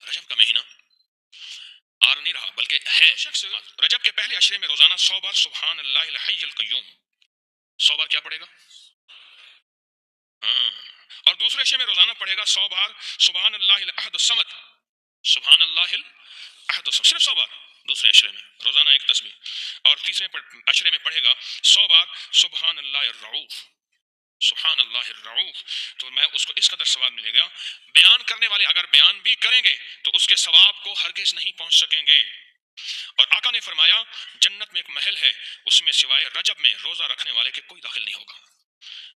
رجب کا مہینہ آر نہیں رہا بلکہ ہے شخص رجب کے پہلے عشرے میں روزانہ 100 بار سبحان اللہ الحی القیوم 100 بار کیا پڑھے گا؟ ہاں. اور دوسرے عشرے میں روزانہ پڑھے گا 100 بار سبحان اللہ الاحد الصمد سبحان اللہ الاحد الصمد صرف 100 بار دوسرے عشرے میں روزانہ ایک تسبیح. اور تیسرے عشرے میں پڑھے گا 100 بار سبحان اللہ الرعوف سبحان اللہ الرعوف. تو میں اس کو اس قدر ثواب ملے گا. بیان کرنے والے اگر بیان بھی کریں گے تو اس کے ثواب کو ہرگز نہیں پہنچ سکیں گے. اور آقا نے فرمایا جنت میں ایک محل ہے اس میں سوائے رجب میں روزہ رکھنے والے کے کوئی داخل نہیں ہوگا.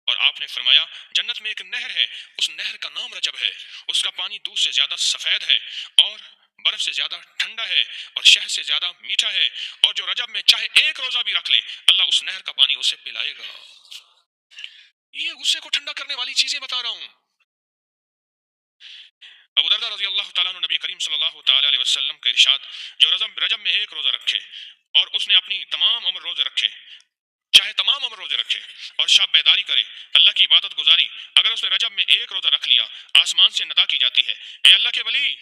اور آپ نے فرمایا جنت میں ایک نہر ہے اس نہر کا نام رجب ہے. اس کا پانی دودھ سے زیادہ سفید ہے اور برف سے زیادہ ٹھنڈا ہے اور شہد سے زیادہ میٹھا ہے. اور جو رجب میں چاہے ایک روزہ بھی رکھ لے اللہ اس نہر کا پانی اسے پلائے گا. یہ غصے کو ٹھنڈا کرنے والی چیزیں بتا رہا ہوں. ابو درداء رضی اللہ تعالیٰ عنہ نبی کریم صلی اللہ تعالیٰ علیہ وسلم کا ارشاد جو رجب میں ایک روزہ رکھے اور اس نے اپنی تمام عمر روزے رکھے چاہے تمام عمر روزے رکھے اور شب بیداری کرے اللہ کی عبادت گزاری اگر اس نے رجب میں ایک روزہ رکھ لیا آسمان سے ندا کی جاتی ہے اے اللہ کے ولی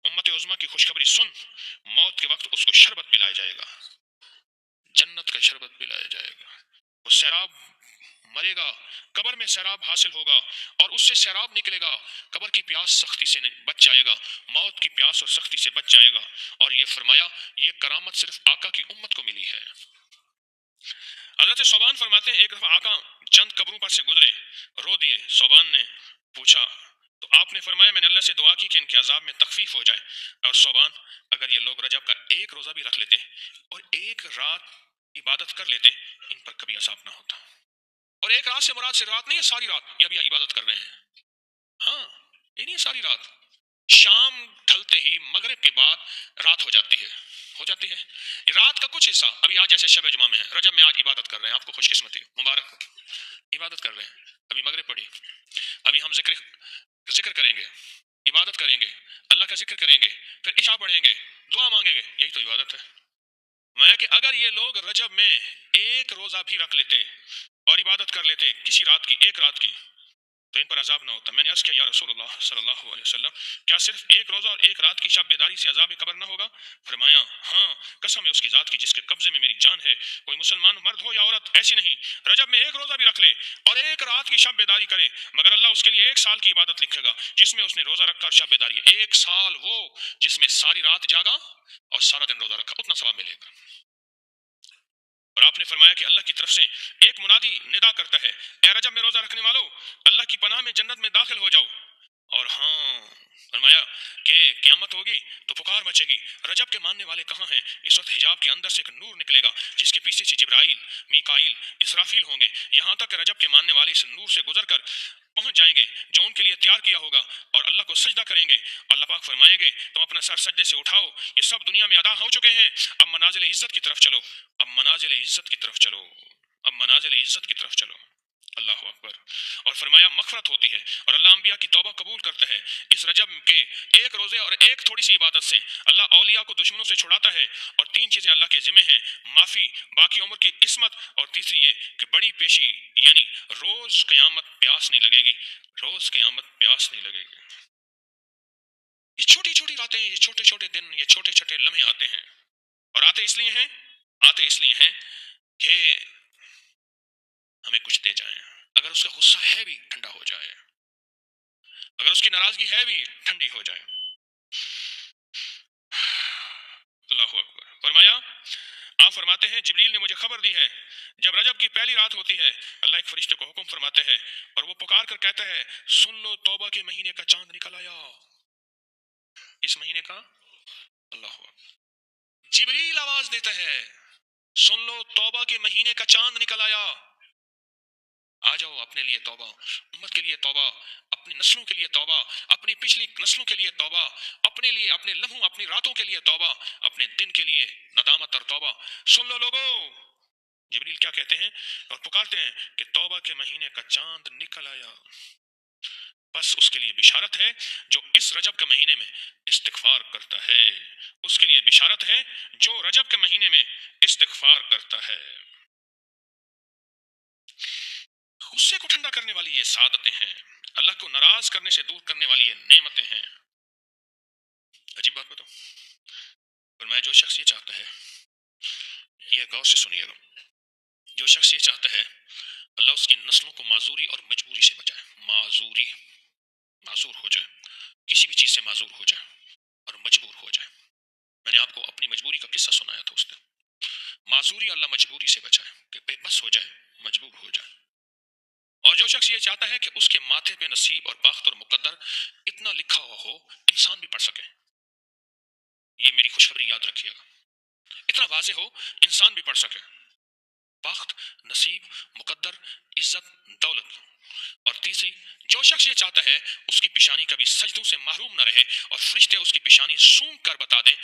امت عظمیٰ کی خوشخبری سن موت کے وقت اس کو شربت پلایا جائے گا جنت کا شربت پلایا جائے گا. وہ سیراب مرے گا قبر میں سیراب حاصل ہوگا اور اس سے سیراب نکلے گا. قبر کی پیاس سختی سے بچ جائے گا موت کی پیاس اور سختی سے بچ جائے گا. اور یہ فرمایا یہ کرامت صرف آقا کی امت کو ملی ہے. حضرت صوبان فرماتے ہیں ایک دفعہ آقا چند قبروں پر سے گزرے رو دیے. صوبان نے پوچھا تو آپ نے فرمایا میں نے اللہ سے دعا کی کہ ان کے عذاب میں تخفیف ہو جائے. اور صوبان اگر یہ لوگ رجب کا ایک روزہ بھی رکھ لیتے اور ایک رات عبادت کر لیتے ان پر کبھی عذاب نہ ہوتا. اور ایک رات سے مراد سے رات نہیں ہے ساری رات یہ ابھی عبادت کر رہے ہیں. ہاں یہ نہیں ہے ساری رات. شام ڈھلتے ہی مغرب کے بعد رات ہو جاتی ہے رات کا کچھ حصہ. ابھی آج جیسے شب جمعہ میں ہے رجب میں آج عبادت کر رہے ہیں آپ کو خوش قسمتی مبارک عبادت کر رہے ہیں. ابھی مغرب پڑھی ابھی ہم ذکر کریں گے عبادت کریں گے اللہ کا ذکر کریں گے پھر عشاء پڑھیں گے دعا مانگیں گے یہی تو عبادت ہے. میں کہ اگر یہ لوگ رجب میں ایک روزہ بھی رکھ لیتے اور عبادت کر لیتے کسی رات کی ایک رات کی تو ان پر عذاب نہ ہوتا. میں نے عرض کیا یا رسول اللہ صلی اللہ علیہ وسلم کیا صرف ایک روزہ اور ایک رات کی شب بیداری سے عذاب قبر نہ ہوگا؟ فرمایا ہاں قسم ہے اس کی ذات کی جس کے قبضے میں میری جان ہے کوئی مسلمان مرد ہو یا عورت ایسی نہیں رجب میں ایک روزہ بھی رکھ لے اور ایک رات کی شب بیداری کرے مگر اللہ اس کے لیے ایک سال کی عبادت لکھے گا جس میں اس نے روزہ رکھا اور شب بیداری. ایک سال وہ جس میں ساری رات جاگا اور سارا دن روزہ رکھا اتنا ثواب ملے گا. اور آپ نے فرمایا کہ اللہ کی طرف سے ایک منادی ندا کرتا ہے اے رجب میں روزہ رکھنے والو اللہ کی پناہ میں جنت میں داخل ہو جاؤ. اور ہاں فرمایا کہ قیامت ہوگی تو پکار مچے گی رجب کے ماننے والے کہاں ہیں؟ اس وقت حجاب کے اندر سے ایک نور نکلے گا جس کے پیچھے سے جبرائیل میکائیل اسرافیل ہوں گے یہاں تک کہ رجب کے ماننے والے اس نور سے گزر کر پہنچ جائیں گے جو ان کے لیے تیار کیا ہوگا اور اللہ کو سجدہ کریں گے. اللہ پاک فرمائیں گے تم اپنا سر سجدے سے اٹھاؤ یہ سب دنیا میں ادا ہو چکے ہیں اب منازل عزت کی طرف چلو اب منازل عزت کی طرف چلو اب منازل عزت کی طرف چلو. اللہ اکبر. اور فرمایا مغفرت ہوتی ہے اور اللہ انبیاء کی توبہ قبول کرتا ہے. اس رجب کے ایک روزے اور ایک تھوڑی سی عبادت سے اللہ اولیاء کو دشمنوں سے چھڑاتا ہے. اور تین چیزیں اللہ کے ذمہ ہیں معافی باقی عمر کی عصمت اور تیسری یہ کہ بڑی پیشی یعنی روز قیامت پیاس نہیں لگے گی روز قیامت پیاس نہیں لگے گی. یہ چھوٹی چھوٹی باتیں یہ چھوٹے چھوٹے دن یہ چھوٹے چھوٹے لمحے آتے ہیں اور آتے اس لیے ہیں کہ ہمیں کچھ دے جائیں. اگر اس کا غصہ ہے بھی ٹھنڈا ہو جائے اگر اس کی ناراضگی ہے بھی ٹھنڈی ہو جائے. اللہ اکبر. فرمایا آپ فرماتے ہیں جبریل نے مجھے خبر دی ہے جب رجب کی پہلی رات ہوتی ہے اللہ ایک فرشتے کو حکم فرماتے ہیں اور وہ پکار کر کہتا ہے سن لو توبہ کے مہینے کا چاند نکل آیا اس مہینے کا. اللہ اکبر. جبریل آواز دیتا ہے سن لو توبہ کے مہینے کا چاند نکل آیا آ جاؤ اپنے لیے توبہ امت کے لیے توبہ اپنی نسلوں کے لیے توبہ اپنی پچھلی نسلوں کے لیے توبہ اپنے لیے اپنے لمحوں اپنی راتوں کے لیے توبہ اپنے دن کے لیے ندامت اور توبہ. سن لو لوگو جبریل کیا کہتے ہیں اور پکارتے ہیں کہ توبہ کے مہینے کا چاند نکل آیا. بس اس کے لیے بشارت ہے جو اس رجب کے مہینے میں استغفار کرتا ہے اس کے لیے بشارت ہے جو رجب کے مہینے میں استغفار کرتا ہے. غصے کو ٹھنڈا کرنے والی یہ سعادتیں ہیں اللہ کو ناراض کرنے سے دور کرنے والی یہ نعمتیں ہیں. عجیب بات بتاؤ، فرمایا جو شخص یہ چاہتا ہے، یہ غور سے سنیے گا، جو شخص یہ چاہتا ہے اللہ اس کی نسلوں کو معذوری اور مجبوری سے بچائے، معذوری، معذور ہو جائے، کسی بھی چیز سے معذور ہو جائے اور مجبور ہو جائے. میں نے آپ کو اپنی مجبوری کا قصہ سنایا تھا اس دن. معذوری اللہ مجبوری سے بچائے کہ بے بس ہو جائے، مجبور ہو جائے. اور جو شخص یہ چاہتا ہے کہ اس کے ماتھے پہ نصیب اور بخت اور مقدر اتنا لکھا ہوا ہو انسان بھی پڑھ سکے. یہ میری خوشخبری یاد رکھیے گا، اتنا واضح ہو انسان بھی پڑھ سکے. بخت، نصیب، مقدر، عزت، دولت. اور تیسری، جو شخص یہ چاہتا ہے اس کی پیشانی کبھی سجدوں سے محروم نہ رہے اور فرشتے اس کی پیشانی سونگ کر بتا دیں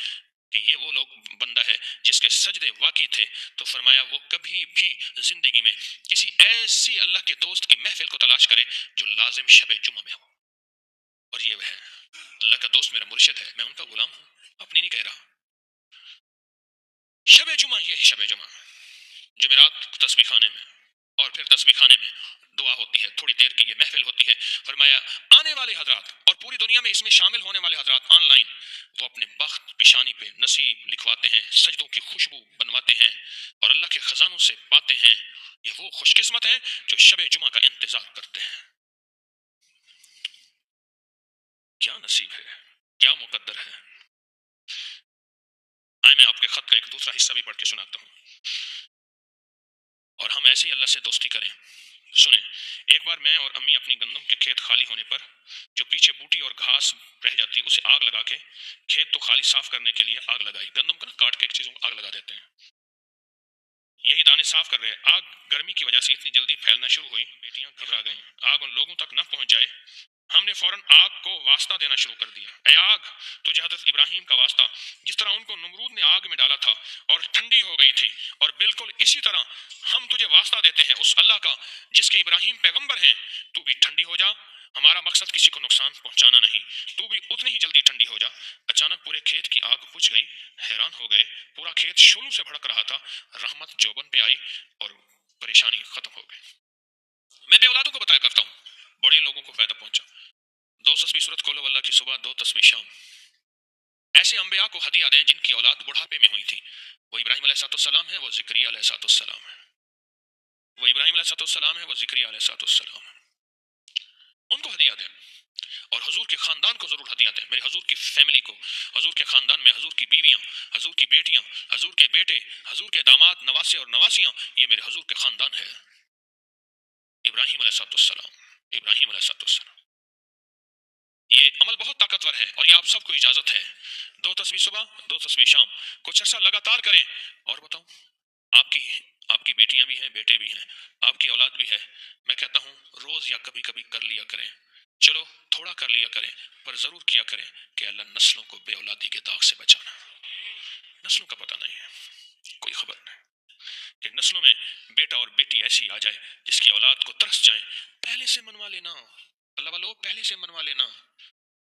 کہ یہ وہ لوگ بندہ ہے جس کے سجدے واقعی تھے، تو فرمایا وہ کبھی بھی زندگی میں کسی ایسی اللہ کے دوست کی محفل کو تلاش کرے جو لازم شب جمعہ میں ہو. اور یہ وہ ہے، اللہ کا دوست میرا مرشد ہے، میں ان کا غلام ہوں، اپنی نہیں کہہ رہا. شب جمعہ، یہ شب جمعہ جمعرات تسبیح خانے میں، اور پھر تسبیح خانے میں دعا ہوتی ہے، تھوڑی دیر کی یہ محفل ہوتی ہے. فرمایا آنے والے حضرات اور پوری دنیا میں اس میں شامل ہونے والے حضرات آن لائن، وہ اپنے بخت پیشانی پہ نصیب لکھواتے ہیں، سجدوں کی خوشبو بنواتے ہیں اور اللہ کے خزانوں سے پاتے ہیں. یہ وہ خوش قسمت ہیں جو شب جمعہ کا انتظار کرتے ہیں. کیا نصیب ہے، کیا مقدر ہے. آئے میں آپ کے خط کا ایک دوسرا حصہ بھی پڑھ کے سناتا ہوں اور ہم ایسے ہی اللہ سے دوستی کریں. سنیں، ایک بار میں اور امی اپنی گندم کے کھیت خالی ہونے پر جو پیچھے بوٹی اور گھاس رہ جاتی اسے آگ لگا کے، کھیت تو خالی صاف کرنے کے لیے آگ لگائی، گندم کو نا کاٹ کے ایک چیزوں کو آگ لگا دیتے ہیں. یہی دانے صاف کر رہے، آگ گرمی کی وجہ سے اتنی جلدی پھیلنا شروع ہوئی، بیٹیاں گھبرا گئیں. آگ ان لوگوں تک نہ پہنچ جائے، ہم نے فوراً آگ کو واسطہ دینا شروع کر دیا. اے آگ، تجھے حضرت ابراہیم کا واسطہ، جس طرح ان کو نمرود نے آگ میں ڈالا تھا اور ٹھنڈی ہو گئی تھی، اور بالکل اسی طرح ہم تجھے واسطہ دیتے ہیں اس اللہ کا جس کے ابراہیم پیغمبر ہیں، تو بھی ٹھنڈی ہو جا. ہمارا مقصد کسی کو نقصان پہنچانا نہیں، تو بھی اتنی ہی جلدی ٹھنڈی ہو جا. اچانک پورے کھیت کی آگ بجھ گئی، حیران ہو گئے، پورا کھیت شعلوں سے بھڑک رہا تھا. رحمت جوبن پہ آئی اور پریشانی ختم ہو گئی. میں بے اولادوں کو بتایا کرتا ہوں، بڑے لوگوں کو فائدہ پہنچا. 2 تسبیح صورت کھولو اللہ کی صبح، 2 تسبیح شام. ایسے انبیاء کو ہدیہ دیں جن کی اولاد بڑھاپے میں ہوئی تھی. وہ ابراہیم علیہ السلام ہے، وہ زکریا علیہ السلام ہے. وہ ابراہیم علیہ السلام ہے، وہ زکریا علیہ السلام ہے. ان کو ہدیہ دیں اور حضور کے خاندان کو ضرور ہدیہ دیں. میرے حضور کی فیملی کو، حضور کے خاندان میں حضور کی بیویاں، حضور کی بیٹیاں، حضور کے بیٹے، حضور کے داماد، نواسے اور نواسیاں، یہ میرے حضور کے خاندان ہے. ابراہیم علیہ السلام، ابراہیم علیہ السلام. یہ عمل بہت طاقتور ہے اور یہ آپ سب کو اجازت ہے. 2 تسبیح صبح، 2 تسبیح شام، کچھ عرصہ لگاتار کریں. اور بتاؤ، آپ کی بیٹیاں بھی ہیں، بیٹے بھی ہیں، آپ کی اولاد بھی ہے. میں کہتا ہوں روز یا کبھی کبھی کر لیا کریں. چلو تھوڑا کر لیا کریں، پر ضرور کیا کریں کہ اللہ نسلوں کو بے اولادی کے داغ سے بچانا. نسلوں کا پتہ نہیں ہے، کوئی خبر نہیں کہ نسلوں میں بیٹا اور بیٹی ایسی آ جائے جس کی اولاد کو ترس جائیں. پہلے سے منوا لینا، اللہ والو، پہلے سے منوا لینا،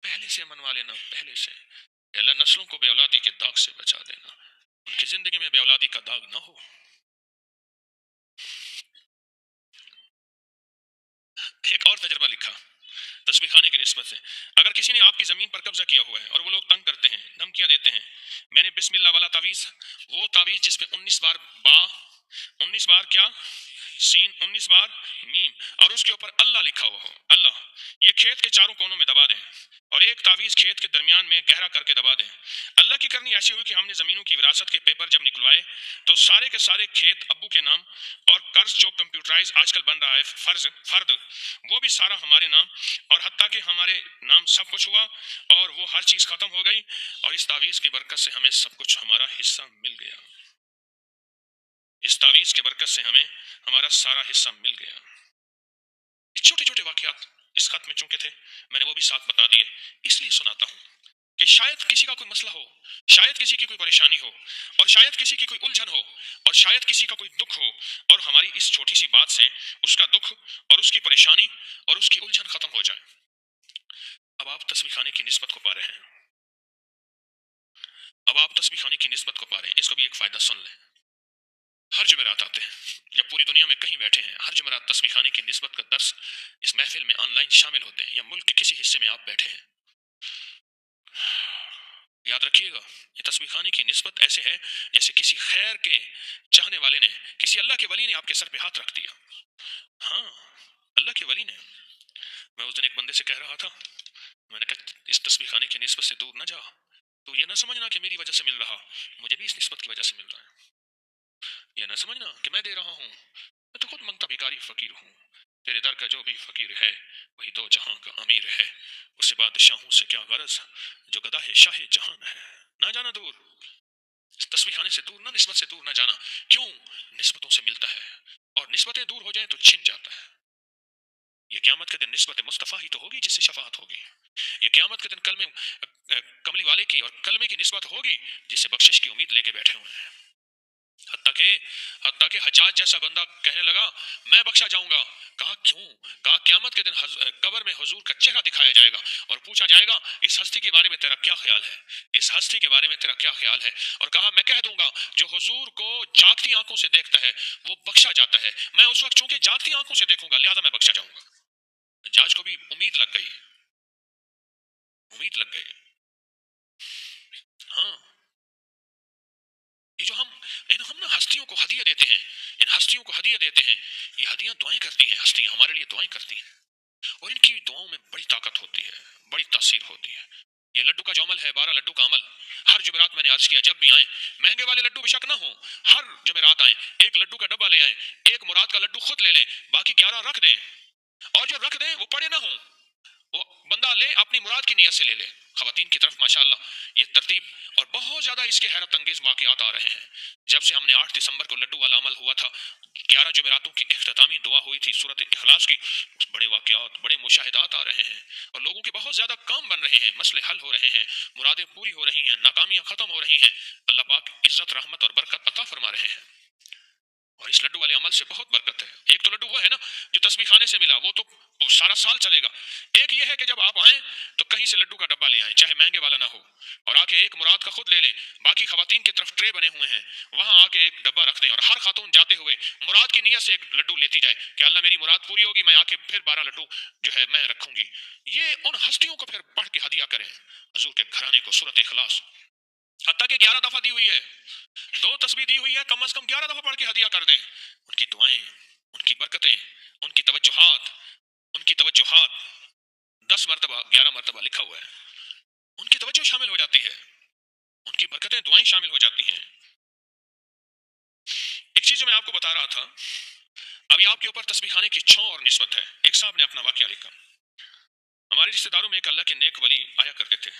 پہلے سے منوا لینا، پہلے سے. اللہ نسلوں کو بے اولادی کے داغ سے بچا دینا، ان کی زندگی میں بے اولادی کا داغ نہ ہو. ایک اور تجربہ لکھا تسبیح خانے کی نسبت سے. اگر کسی نے آپ کی زمین پر قبضہ کیا ہوا ہے اور وہ لوگ تنگ کرتے ہیں، دھمکیاں دیتے ہیں، میں نے بسم اللہ والا تعویذ، وہ تعویذ جس پہ 19 بار با، 19 بار کیا سین، 19 بار میم، اور اس کے اوپر اللہ لکھا ہوا ہو، اللہ، یہ کھیت کے چاروں کونوں میں دبا دیں اور ایک تعویذ کھیت کے درمیان میں گہرا کر کے دبا دیں. اللہ کی کرنی ایسی ہوئی کہ ہم نے زمینوں کی وراثت کے پیپر جب نکلوائے تو سارے کے سارے کھیت ابو کے نام، اور قرض جو کمپیوٹرائز آج کل بن رہا ہے فرد، وہ بھی سارا ہمارے نام، اور حتیٰ کہ ہمارے نام سب کچھ ہوا اور وہ ہر چیز ختم ہو گئی. اور اس تعویذ کی برکت سے ہمیں سب کچھ ہمارا حصہ مل گیا. اس تعویذ کی برکت سے ہمیں ہمارا سارا حصہ مل گیا. یہ چھوٹے چھوٹے واقعات اس خط میں چونکہ تھے، میں نے وہ بھی ساتھ بتا دیے. اس لیے سناتا ہوں کہ شاید کسی کا کوئی مسئلہ ہو، شاید کسی کی کوئی پریشانی ہو، اور شاید کسی کی کوئی الجھن ہو، اور شاید کسی کا کوئی دکھ ہو، اور ہماری اس چھوٹی سی بات سے اس کا دکھ اور اس کی پریشانی اور اس کی الجھن ختم ہو جائے. اب آپ تسبیح خانے کی نسبت کو پا رہے ہیں، اب آپ تسبیح خانے کی نسبت کو پا رہے ہیں. اس کو بھی ایک فائدہ سن لیں. ہر جمعرات آتے ہیں یا پوری دنیا میں کہیں بیٹھے ہیں، ہر جمعرات تسبیح خانے کی نسبت کا درس اس محفل میں آن لائن شامل ہوتے ہیں، یا ملک کے کسی حصے میں آپ بیٹھے ہیں. یاد رکھیے گا، یہ تسبیح خانے کی نسبت ایسے ہے جیسے کسی خیر کے چاہنے والے نے، کسی اللہ کے ولی نے آپ کے سر پہ ہاتھ رکھ دیا. ہاں، اللہ کے ولی نے. میں اس دن ایک بندے سے کہہ رہا تھا، میں نے کہا اس تسبیح خانے کی نسبت سے دور نہ جا، تو یہ نہ سمجھنا کہ میری وجہ سے مل رہا، مجھے بھی اس نسبت کی وجہ سے مل رہا ہے. یہ نہ سمجھنا کہ میں دے رہا ہوں، میں تو خود منگتا بھیکاری فقیر ہوں. تیرے در کا جو بھی فقیر ہے وہی دو جہاں کا امیر ہے. اس سے بادشاہوں سے کیا غرض جو گدا ہے شاہ جہان ہے. نہ جانا دور، اس تسبیح خانے سے دور نہ، نسبت سے دور نہ جانا. کیوں؟ نسبتوں سے ملتا ہے، اور نسبتیں دور ہو جائیں تو چھن جاتا ہے. یہ قیامت کے دن نسبت مصطفیٰ ہی تو ہوگی جس سے شفاعت ہوگی. یہ قیامت کے دن کلمے کملی والے کی اور کلمے کی نسبت ہوگی جس سے بخشش کی امید لے کے بیٹھے ہوئے ہیں. حتیٰ کہ حجاج جیسا بندہ کہنے لگا میں بخشا جاؤں گا. کہا کیوں؟ کہا قیامت کے دن قبر میں حضور کا چہرہ دکھایا جائے گا اور پوچھا جائے گا اس ہستی کے بارے میں تیرا کیا خیال ہے، اس ہستی کے بارے میں تیرا کیا خیال ہے. اور کہا میں کہہ دوں گا جو حضور کو جاگتی آنکھوں سے دیکھتا ہے وہ بخشا جاتا ہے. میں اس وقت چونکہ جاگتی آنکھوں سے دیکھوں گا لہذا میں بخشا جاؤں گا. حجاج کو بھی امید لگ گئی، امید لگ گئی. ہاں، یہ جو ہم نا ہستیوں کو ہدیہ دیتے ہیں، ان ہستیوں کو ہدیہ دیتے ہیں، یہ ہدیاں دعائیں کرتی ہیں، ہستیاں ہمارے لیے دعائیں کرتی ہیں، اور ان کی دعاؤں میں بڑی طاقت ہوتی ہے، بڑی تاثیر ہوتی ہے. یہ لڈو کا جو عمل ہے، 12 لڈو کا عمل، ہر جمعرات میں نے عرض کیا جب بھی آئیں مہنگے والے لڈو بے شک نہ ہوں، ہر جمعرات آئیں ایک لڈو کا ڈبہ لے آئیں، ایک مراد کا لڈو خود لے لیں، باقی 11 رکھ دیں، اور جو رکھ دیں وہ پڑے نہ ہوں، وہ بندہ لے اپنی مراد کی نیت سے لے لے. خواتین کی طرف ماشاءاللہ یہ ترتیب، اور بہت زیادہ اس کے حیرت انگیز واقعات آ رہے ہیں. جب سے ہم نے 8 دسمبر کو لڈو والا عمل ہوا تھا، 11 جمعراتوں کی اختتامی دعا ہوئی تھی سورت اخلاص کی، بڑے واقعات، بڑے مشاہدات آ رہے ہیں، اور لوگوں کے بہت زیادہ کام بن رہے ہیں، مسئلے حل ہو رہے ہیں، مرادیں پوری ہو رہی ہیں، ناکامیاں ختم ہو رہی ہیں. اللہ پاک عزت، رحمت اور برکت عطا فرما رہے ہیں. اور اس لڈو والے عمل سے بہت برکت ہے. ایک تو لڈو وہ ہے نا جو تسبیح خانے سے ملا، وہ تو سارا سال چلے گا. ایک یہ ہے کہ جب آپ آئیں تو کہیں سے لڈو کا ڈبہ لے آئیں، چاہے مہنگے والا نہ ہو، اور آ کے ایک مراد کا خود لے لیں. باقی خواتین کی طرف ٹرے بنے ہوئے ہیں، وہاں آ کے ایک ڈبہ رکھ دیں، اور ہر خاتون جاتے ہوئے مراد کی نیت سے ایک لڈو لیتی جائے کہ اللہ میری مراد پوری ہوگی، میں آ کے پھر 12 لڈو جو ہے میں رکھوں گی. یہ ان ہستیوں کو پھر پڑھ کے ہدیہ کریں، حضور کے گھرانے کو سورت اخلاص. حتیٰ کہ 11 دفعہ دی ہوئی ہے، 2 تسبیح دی ہوئی ہے، کم از کم 11 دفعہ پڑھ کے ہدیہ کر دیں. ان کی دعائیں، ان کی برکتیں، ان کی توجہات، ان کی توجہات 10 مرتبہ 11 مرتبہ لکھا ہوا ہے، ان کی توجہ شامل ہو جاتی ہے، ان کی برکتیں دعائیں شامل ہو جاتی ہیں. ایک چیز جو میں آپ کو بتا رہا تھا، ابھی آپ کے اوپر تسبیح خانے کی چھو اور نسبت ہے. ایک صاحب نے اپنا واقعہ لکھا، ہمارے رشتہ داروں میں ایک اللہ کے نیک ولی آیا کرتے تھے.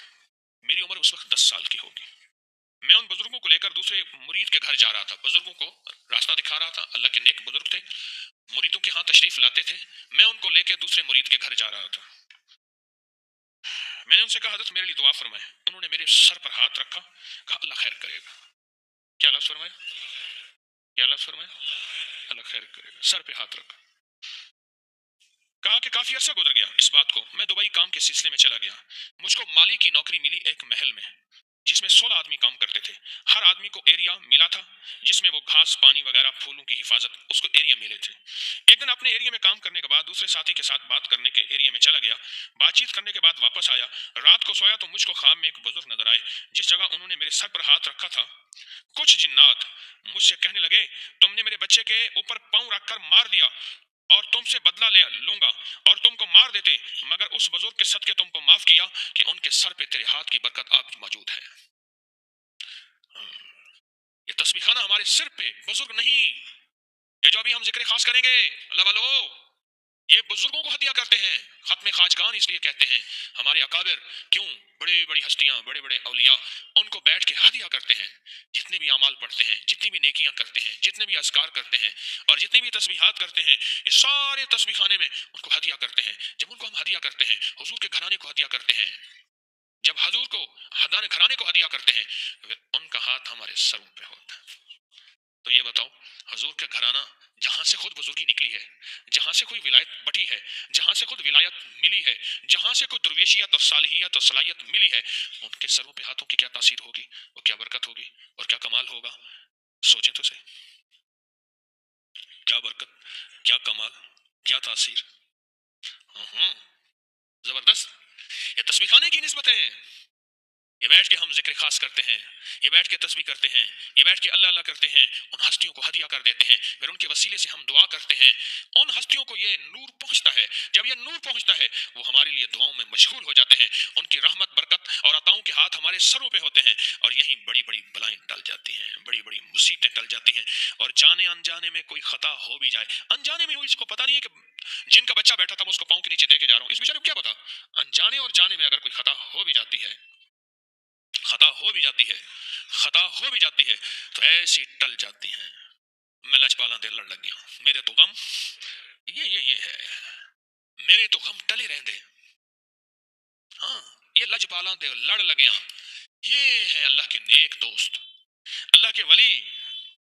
میری عمر اس وقت 10 سال کی ہوگی. میں ان بزرگوں کو لے کر دوسرے مرید کے گھر جا رہا تھا، بزرگوں کو راستہ دکھا رہا تھا. اللہ کے نیک بزرگ تھے، مریدوں کے ہاں تشریف لاتے تھے. میں ان کو لے کے دوسرے مرید کے گھر جا رہا تھا. میں نے ان سے کہا حضرت میرے لیے دعا فرمائے. انہوں نے میرے سر پر ہاتھ رکھا، کہا اللہ خیر کرے گا. کیا لفظ فرمایا؟ کیا لفظ فرمایا؟ اللہ خیر کرے گا. سر پہ ہاتھ رکھا. کہا کہ کافی عرصہ گزر گیا اس بات کو، میں دبئی کام کے سلسلے میں چلا گیا. مجھ کو مالی کی نوکری ملی ایک محل میں جس میں 16 آدمی کام کرتے تھے. ہر آدمی کو ایریا ملا تھا جس میں وہ گھاس پانی وغیرہ پھولوں کی حفاظت، اس کو ایریا ملے تھے. ایک دن اپنے ایریا میں کام کرنے کے بعد دوسرے ساتھی کے ساتھ بات کرنے کے ایریا میں چلا گیا. بات چیت کرنے کے بعد واپس آیا. رات کو سویا تو مجھ کو خواب میں ایک بزرگ نظر آئے. جس جگہ انہوں نے میرے سر پر ہاتھ رکھا تھا، کچھ جنات مجھ سے کہنے لگے تم نے میرے بچے کے اوپر پاؤں رکھ کر مار دیا اور تم سے بدلہ لے لوں گا اور تم کو مار دیتے، مگر اس بزرگ کے صدقے تم کو معاف کیا کہ ان کے سر پہ تیرے ہاتھ کی برکت آج موجود ہے. یہ تسبیح خانہ ہمارے سر پہ، بزرگ نہیں. یہ جو ابھی ہم ذکر خاص کریں گے اللہ والو، یہ بزرگوں کو ہدیہ کرتے ہیں. ختم خواجگان اس لیے کہتے ہیں. ہمارے اکابر کیوں، بڑی بڑی ہستیاں، بڑے بڑے اولیاء ان کو بیٹھ کے ہدیہ کرتے ہیں. جتنے بھی اعمال پڑھتے ہیں، جتنی بھی نیکیاں کرتے ہیں، جتنے بھی اذکار کرتے ہیں، اور جتنی بھی تسبیحات کرتے ہیں، یہ سارے تسبیح خانے میں ان کو ہدیہ کرتے ہیں. جب ان کو ہم ہدیہ کرتے ہیں، حضور کے گھرانے کو ہدیہ کرتے ہیں، جب حضور کو گھرانے کو ہدیہ کرتے ہیں، ان کا ہاتھ ہمارے سروں پہ ہوتا ہے. تو یہ بتاؤ، حضور کا گھرانہ جہاں سے خود بزرگی نکلی ہے، جہاں سے کوئی ولایت بٹی ہے، جہاں سے خود ولایت ملی ہے، جہاں سے کوئی درویشیت اور صالحیت اور صلاحیت ملی ہے، ان کے سروں پہ ہاتھوں کی کیا تاثیر ہوگی، وہ کیا برکت ہوگی، اور کیا کمال ہوگا. سوچیں تو صحیح، کیا برکت، کیا کمال، کیا تاثیر. ہاں زبردست. یہ تسبیح خانے کی نسبتیں. یہ بیٹھ کے ہم ذکر خاص کرتے ہیں، یہ بیٹھ کے تسبیح کرتے ہیں، یہ بیٹھ کے اللہ اللہ کرتے ہیں، ان ہستیوں کو ہدیہ کر دیتے ہیں، پھر ان کے وسیلے سے ہم دعا کرتے ہیں، ان ہستیوں کو یہ نور پہنچتا ہے، جب یہ نور پہنچتا ہے وہ ہمارے لیے دعاؤں میں مشغول ہو جاتے ہیں، ان کی رحمت برکت اور عطاؤں کے ہاتھ ہمارے سروں پہ ہوتے ہیں، اور یہی بڑی بڑی بلائیں ٹل جاتی ہیں، بڑی بڑی مصیبتیں ٹل جاتی ہیں، اور جانے انجانے میں کوئی خطا ہو بھی جائے، انجانے میں اس کو پتہ نہیں ہے کہ جن کا بچہ بیٹھا تھا میں اس کو پاؤں کے نیچے دے کے جا رہا ہوں، اس بیچارے کو کیا پتا، انجانے اور جانے میں اگر کوئی خطا ہو بھی جاتی ہے، خطا ہو بھی جاتی ہے، خطا ہو بھی جاتی ہے تو ایسی ٹل جاتی ہیں۔ میں لجپالاں دے لڑ لگیا، میرے تو غم یہ ہے، میرے تو غم ٹلے رہندے، ہاں یہ لجپالاں دے لڑ لگیا، یہ ہے اللہ کے نیک دوست، اللہ کے ولی،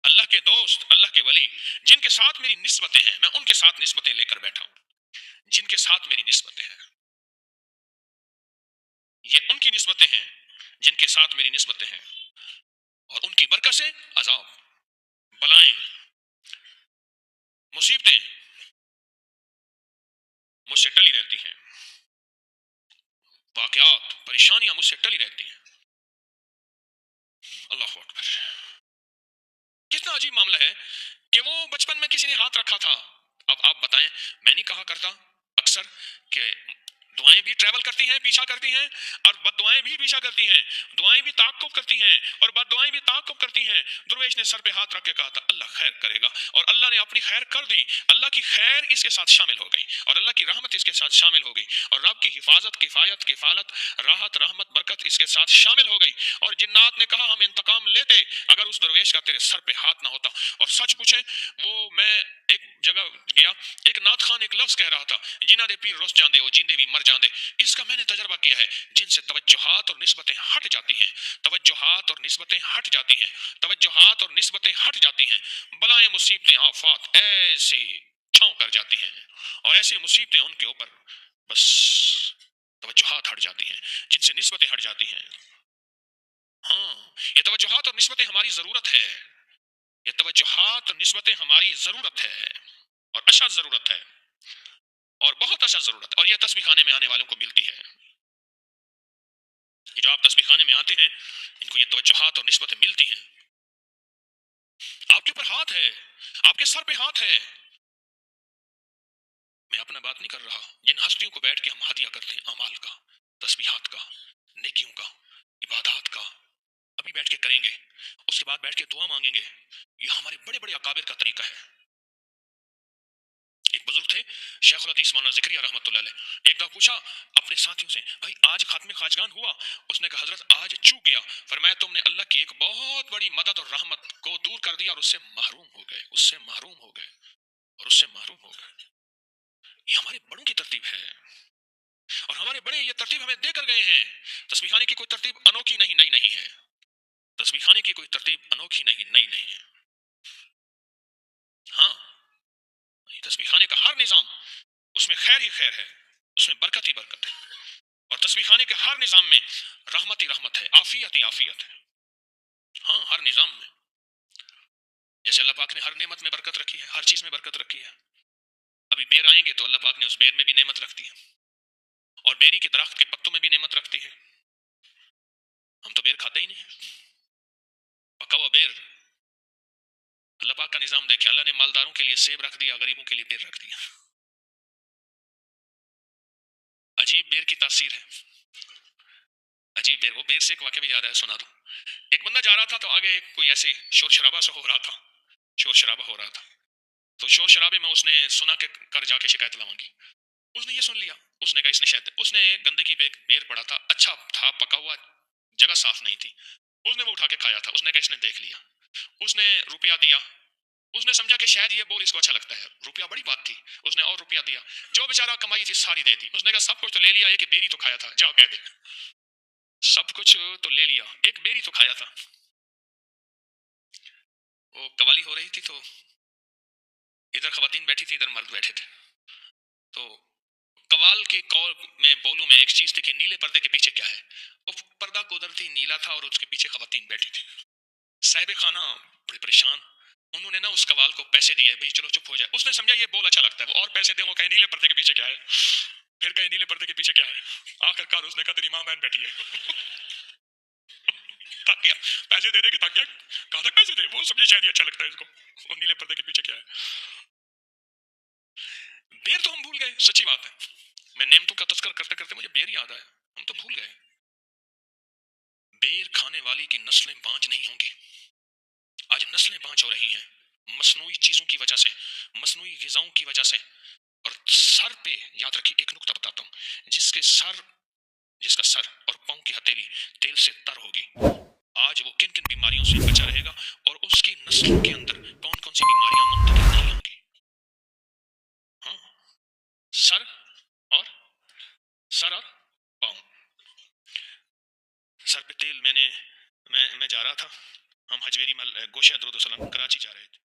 اللہ کے دوست، اللہ کے ولی، جن کے ساتھ میری نسبتیں ہیں، میں ان کے ساتھ نسبتیں لے کر بیٹھا ہوں، جن کے ساتھ میری نسبتیں ہیں، یہ ان کی نسبتیں ہیں جن کے ساتھ میری نسبتیں ہیں، اور ان کی برکت سے عذاب، بلائیں، مصیبتیں مجھ سے ٹلی رہتی ہیں، واقعات پریشانیاں مجھ سے ٹلی رہتی ہیں۔ اللہ اکبر، کتنا عجیب معاملہ ہے کہ وہ بچپن میں کسی نے ہاتھ رکھا تھا، اب آپ بتائیں، میں نہیں کہا کرتا اکثر کہ دعائیں بھی ٹریول کرتی ہیں، پیچھا کرتی ہیں، اور بد دعائیں بھی پیچھا کرتی ہیں، دعائیں بھی تعاقب کرتی ہیں اور بد دعائیں بھی تعاقب کرتی ہیں۔ درویش نے سر پہ ہاتھ رکھ کے کہا تھا اللہ خیر کرے گا، اور اللہ نے اپنی خیر کر دی، اللہ کی خیر اس کے ساتھ شامل ہو گئی اور اللہ کی رحمت اس کے ساتھ شامل ہو گئی، اور رب کی حفاظت، کفایت، کفالت، راحت، رحمت، برکت اس کے ساتھ شامل ہو گئی، اور جنات نے کہا ہم انتقام لیتے اگر اس درویش کا تیرے سر پہ ہاتھ نہ ہوتا۔ اور سچ پوچھیں، وہ میں ایک جگہ گیا، ایک نعت خان ایک لفظ کہہ رہا تھا، جنہ دے پیر رس جاندے ہو جیندے بھی مر جاندے، اس کا میں نے تجربہ کیا ہے، جن سے توجہات اور نسبتیں ہٹ جاتی ہیں، توجہات اور نسبتیں ہٹ جاتی ہیں، توجہات اور نسبتیں ہٹ جاتی ہیں، بلائیں، مصیبتیں، آفات ایسی چھاؤں کر جاتی ہیں، اور ایسی مصیبتیں ان کے اوپر بس توجہات ہٹ جاتی ہیں، جن سے نسبتیں ہٹ جاتی ہیں۔ ہاں، یہ توجہات اور نسبتیں ہماری ضرورت ہے، یہ توجہات اور نسبتیں ہماری ضرورت ہے، اور اشد ضرورت ہے، اور بہت اشد ضرورت ہے، اور یہ تسبیح خانے میں آنے والوں کو ملتی ہے، کہ جو آپ تسبیح خانے میں آتے ہیں ان کو یہ توجہات اور نسبتیں ملتی ہیں، آپ کے اوپر ہاتھ ہے، آپ کے سر پہ ہاتھ ہے۔ میں اپنا بات نہیں کر رہا، جن ہستیوں کو بیٹھ کے ہم ہدیہ کرتے ہیں اعمال کا، تسبیحات کا، نیکیوں کا، عبادات کا، ابھی بیٹھ کے کریں گے، اس کے بعد بیٹھ کے دعا مانگیں گے، یہ ہمارے بڑے بڑے اکابر کا طریقہ ہے۔ ایک بزرگ تھے شیخ الحدیث مولانا زکریا رحمۃ اللہ علیہ، ایک دفعہ پوچھا اپنے ساتھیوں سے بھائی آج ختم خواجگان ہوا؟ اس نے کہا حضرت آج چوک گیا، فرمایا تم نے اللہ کی ایک بہت بڑی مدد اور رحمت کو دور کر دیا اور اس سے محروم ہو گئے، اس سے محروم ہو گئے، اور اس سے محروم ہو گئے۔ یہ ہمارے بڑوں کی ترتیب ہے، اور ہمارے بڑے یہ ترتیب ہمیں دے کر گئے ہیں۔ تسبیح خانے کی کوئی ترتیب انوکھی نہیں، نئی نہیں ہے، تسبیح خانے کی کوئی ترتیب انوکھی نہیں، نئی نہیں ہے۔ ہاں، تسبیح خانے کا ہر نظام اس میں خیر ہی خیر ہے، اس میں برکت ہی برکت ہے، اور تسبیح خانے کے ہر نظام میں رحمت ہی رحمت ہے، عافیت ہی عافیت ہے۔ ہاں، ہر نظام میں جیسے اللہ پاک نے ہر نعمت میں برکت رکھی ہے، ہر چیز میں برکت رکھی ہے۔ ابھی بیر آئیں گے تو اللہ پاک نے اس بیر میں بھی نعمت رکھ دی ہے، اور بیری کے درخت کے پتوں میں بھی نعمت رکھتی ہے۔ ہم تو بیر کھاتے ہی نہیں، پکا ہوا بیر۔ اللہ پاک کا نظام دیکھیں، اللہ نے مالداروں کے لیے سیب رکھ دیا، غریبوں کے لیے بیر رکھ دیا۔ عجیب بیر کی تاثیر ہے، عجیب بیر۔ وہ بیر سے ایک واقعہ بھی یاد ہے، سنا دو۔ ایک بندہ جا رہا تھا تو آگے کوئی ایسے شور شرابہ سا ہو رہا تھا، شور شرابہ ہو رہا تھا، تو شور شرابے میں اس نے سنا کہ کر جا کے شکایت لگاؤں گی۔ اس نے یہ سن لیا، اس نے کہا اس نے شاید، اس نے گندگی پہ ایک بیر پڑا تھا، اچھا تھا، پکا ہوا، جگہ صاف نہیں تھی، اس نے وہ اٹھا کے کھایا تھا۔ اس نے کہا اس نے دیکھ لیا، اس نے روپیہ دیا، اس نے سمجھا کہ شاید یہ بول اس کو اچھا لگتا ہے، روپیہ بڑی بات تھی، اس نے اور روپیہ دیا، جو بیچارہ کمائی تھی ساری دے دی۔ اس نے کہا سب کچھ تو لے لیا، ایک بیری تو کھایا تھا، جاؤ کہہ دے سب کچھ تو لے لیا، ایک بیری تو کھایا تھا۔ وہ قوالی ہو رہی تھی تو ادھر خواتین بیٹھی تھی، ادھر مرد بیٹھے تھے، تو قوال کی قول میں بولوں میں ایک چیز تھی کہ نیلے پردے کے پیچھے کیا ہے، وہ پردہ قدرتی نیلا تھا اور اس کے پیچھے خواتین بیٹھی تھی۔ صاحب خانہ بڑے پریشان، انہوں نے نا اس قوال کو پیسے دیے، بھئی چلو چپ ہو جائے۔ اس نے سمجھا یہ بول اچھا لگتا ہے، وہ اور پیسے دے، وہ کہیں نیلے پردے کے پیچھے کیا ہے، پھر کہیں نیلے پردے کے پیچھے کیا ہے، آخر کار اس نے کہا تیری ماں بہن بیٹھی ہے۔ پیسے دے دے کے تھک گیا. کہاں تک پیسے دے, وہ سمجھے شاید ہی اچھا لگتا ہے اس کو, وہ نیلے پردے کے پیچھے کیا ہے. بیر تو ہم بھول گئے, سچی بات ہے. میں نعمتوں کا تذکر کرتے کرتے مجھے بیر یاد آیا, ہم تو بھول گئے. بیر کھانے والی کی نسلیں بانج نہیں ہوں گی. آج نسلیں بانج ہو رہی ہیں مصنوعی چیزوں کی وجہ سے, مصنوعی غذاؤں کی وجہ سے. اور سر پہ یاد رکھیے ایک نقطہ بتاتا ہوں, جس کا سر اور پاؤں کی ہتھیلی تیل سے تر ہوگی, آج وہ کن کن بیماریوں سے بچا رہے گا, اور اس کی نسلوں کے اندر کون کون سی بیماریاں منتقل نہیں ہوں گی. ہاں, سر اور پاؤں. سر پہ تیل, میں جا رہا تھا, ہم حجویری مل گوشہ درود السلام کراچی جا رہے تھے.